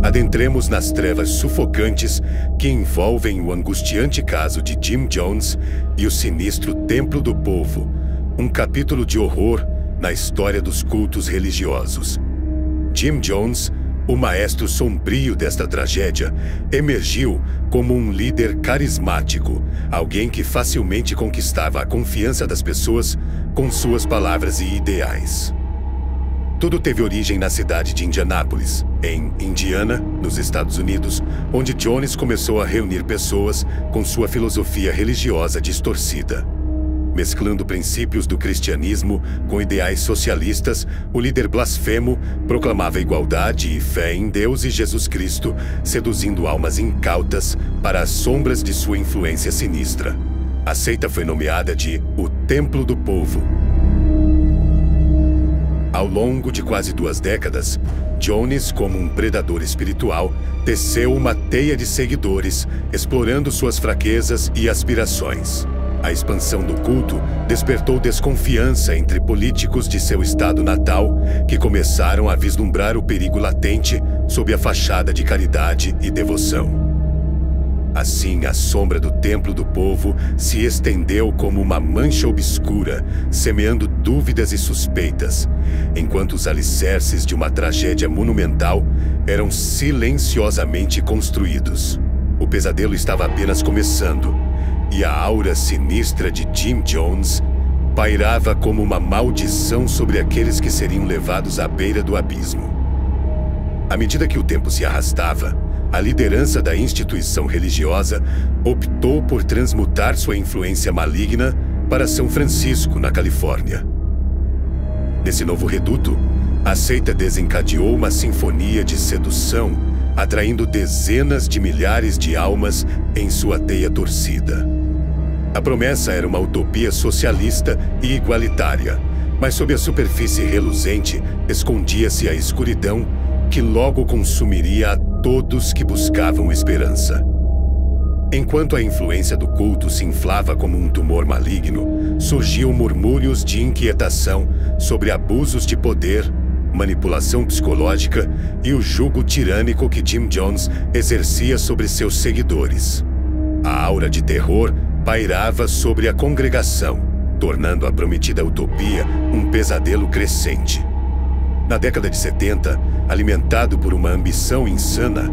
adentremos nas trevas sufocantes que envolvem o angustiante caso de Jim Jones e o sinistro Templo do Povo, um capítulo de horror na história dos cultos religiosos. Jim Jones, o maestro sombrio desta tragédia, emergiu como um líder carismático, alguém que facilmente conquistava a confiança das pessoas com suas palavras e ideais. Tudo teve origem na cidade de Indianápolis, em Indiana, nos Estados Unidos, onde Jones começou a reunir pessoas com sua filosofia religiosa distorcida. Mesclando princípios do cristianismo com ideais socialistas, o líder blasfemo proclamava igualdade e fé em Deus e Jesus Cristo, seduzindo almas incautas para as sombras de sua influência sinistra. A seita foi nomeada de o Templo do Povo. Ao longo de quase 2 décadas, Jones, como um predador espiritual, teceu uma teia de seguidores, explorando suas fraquezas e aspirações. A expansão do culto despertou desconfiança entre políticos de seu estado natal, que começaram a vislumbrar o perigo latente sob a fachada de caridade e devoção. Assim, a sombra do Templo do Povo se estendeu como uma mancha obscura, semeando dúvidas e suspeitas, enquanto os alicerces de uma tragédia monumental eram silenciosamente construídos. O pesadelo estava apenas começando, e a aura sinistra de Jim Jones pairava como uma maldição sobre aqueles que seriam levados à beira do abismo. À medida que o tempo se arrastava, a liderança da instituição religiosa optou por transmutar sua influência maligna para São Francisco, na Califórnia. Nesse novo reduto, a seita desencadeou uma sinfonia de sedução, atraindo dezenas de milhares de almas em sua teia torcida. A promessa era uma utopia socialista e igualitária, mas sob a superfície reluzente escondia-se a escuridão que logo consumiria a todos que buscavam esperança. Enquanto a influência do culto se inflava como um tumor maligno, surgiam murmúrios de inquietação sobre abusos de poder, manipulação psicológica e o jugo tirânico que Jim Jones exercia sobre seus seguidores. A aura de terror pairava sobre a congregação, tornando a prometida utopia um pesadelo crescente. Na década de 70, alimentado por uma ambição insana,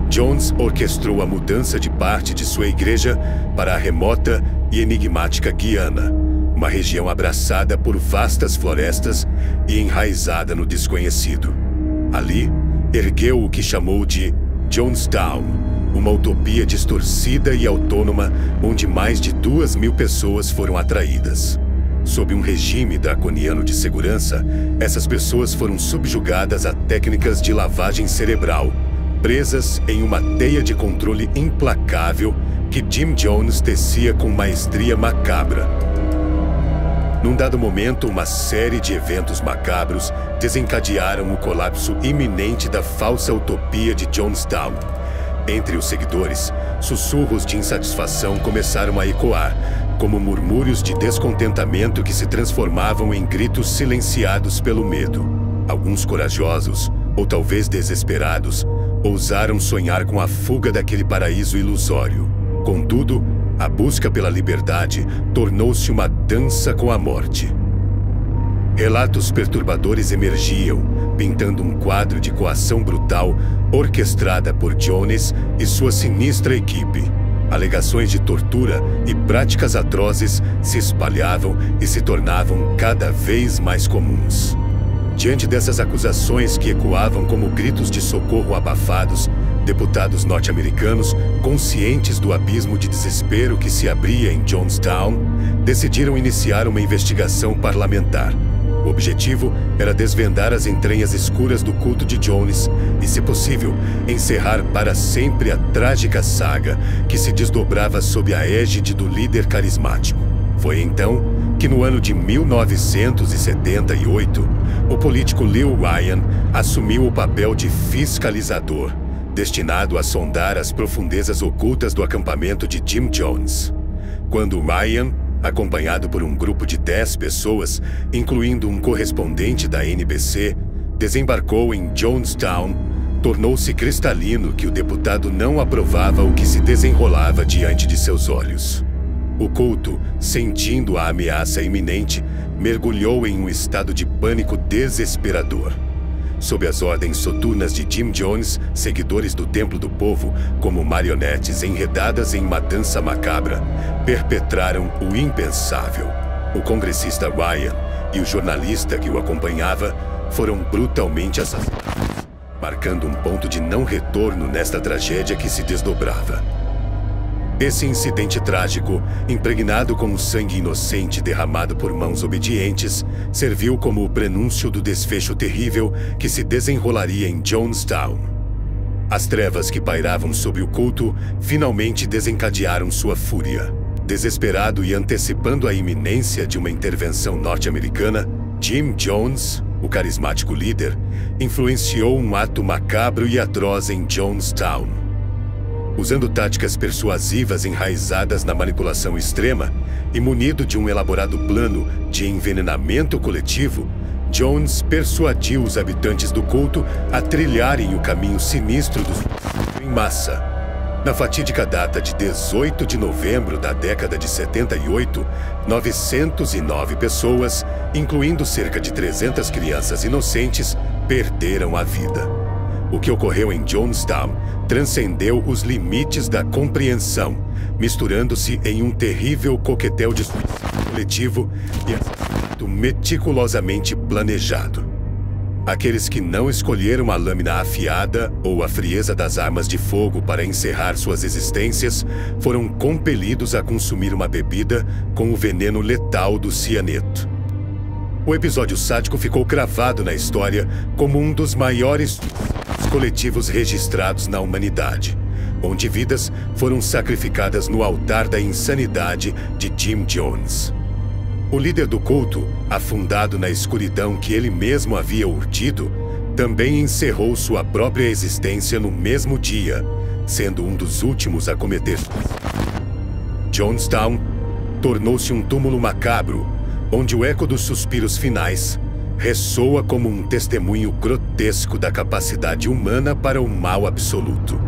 Jones orquestrou a mudança de parte de sua igreja para a remota e enigmática Guiana, uma região abraçada por vastas florestas e enraizada no desconhecido. Ali, ergueu o que chamou de Jonestown, uma utopia distorcida e autônoma onde mais de 2.000 pessoas foram atraídas. Sob um regime draconiano de segurança, essas pessoas foram subjugadas a técnicas de lavagem cerebral, presas em uma teia de controle implacável que Jim Jones tecia com maestria macabra. Num dado momento, uma série de eventos macabros desencadearam o colapso iminente da falsa utopia de Jonestown. Entre os seguidores, sussurros de insatisfação começaram a ecoar, como murmúrios de descontentamento que se transformavam em gritos silenciados pelo medo. Alguns corajosos, ou talvez desesperados, ousaram sonhar com a fuga daquele paraíso ilusório. Contudo, a busca pela liberdade tornou-se uma dança com a morte. Relatos perturbadores emergiam, pintando um quadro de coação brutal orquestrada por Jones e sua sinistra equipe. Alegações de tortura e práticas atrozes se espalhavam e se tornavam cada vez mais comuns. Diante dessas acusações que ecoavam como gritos de socorro abafados, deputados norte-americanos, conscientes do abismo de desespero que se abria em Jonestown, decidiram iniciar uma investigação parlamentar. O objetivo era desvendar as entranhas escuras do culto de Jones e, se possível, encerrar para sempre a trágica saga que se desdobrava sob a égide do líder carismático. Foi então que, no ano de 1978, o político Lil Ryan assumiu o papel de fiscalizador, destinado a sondar as profundezas ocultas do acampamento de Jim Jones. Quando Ryan, acompanhado por um grupo de 10 pessoas, incluindo um correspondente da NBC, desembarcou em Jonestown, tornou-se cristalino que o deputado não aprovava o que se desenrolava diante de seus olhos. O culto, sentindo a ameaça iminente, mergulhou em um estado de pânico desesperador. Sob as ordens soturnas de Jim Jones, seguidores do Templo do Povo, como marionetes enredadas em uma dança macabra, perpetraram o impensável. O congressista Ryan e o jornalista que o acompanhava foram brutalmente assassinados, marcando um ponto de não retorno nesta tragédia que se desdobrava. Esse incidente trágico, impregnado com o sangue inocente derramado por mãos obedientes, serviu como o prenúncio do desfecho terrível que se desenrolaria em Jonestown. As trevas que pairavam sobre o culto finalmente desencadearam sua fúria. Desesperado e antecipando a iminência de uma intervenção norte-americana, Jim Jones, o carismático líder, influenciou um ato macabro e atroz em Jonestown. Usando táticas persuasivas enraizadas na manipulação extrema e munido de um elaborado plano de envenenamento coletivo, Jones persuadiu os habitantes do culto a trilharem o caminho sinistro do suicídio em massa. Na fatídica data de 18 de novembro da década de 78, 909 pessoas, incluindo cerca de 300 crianças inocentes, perderam a vida. O que ocorreu em Jonestown transcendeu os limites da compreensão, misturando-se em um terrível coquetel de suicídio coletivo e assassinato meticulosamente planejado. Aqueles que não escolheram a lâmina afiada ou a frieza das armas de fogo para encerrar suas existências foram compelidos a consumir uma bebida com o veneno letal do cianeto. O episódio sádico ficou cravado na história como um dos maiores coletivos registrados na humanidade, onde vidas foram sacrificadas no altar da insanidade de Jim Jones. O líder do culto, afundado na escuridão que ele mesmo havia urdido, também encerrou sua própria existência no mesmo dia, sendo um dos últimos a cometer suicídio. Jonestown tornou-se um túmulo macabro, onde o eco dos suspiros finais ressoa como um testemunho grotesco da capacidade humana para o mal absoluto.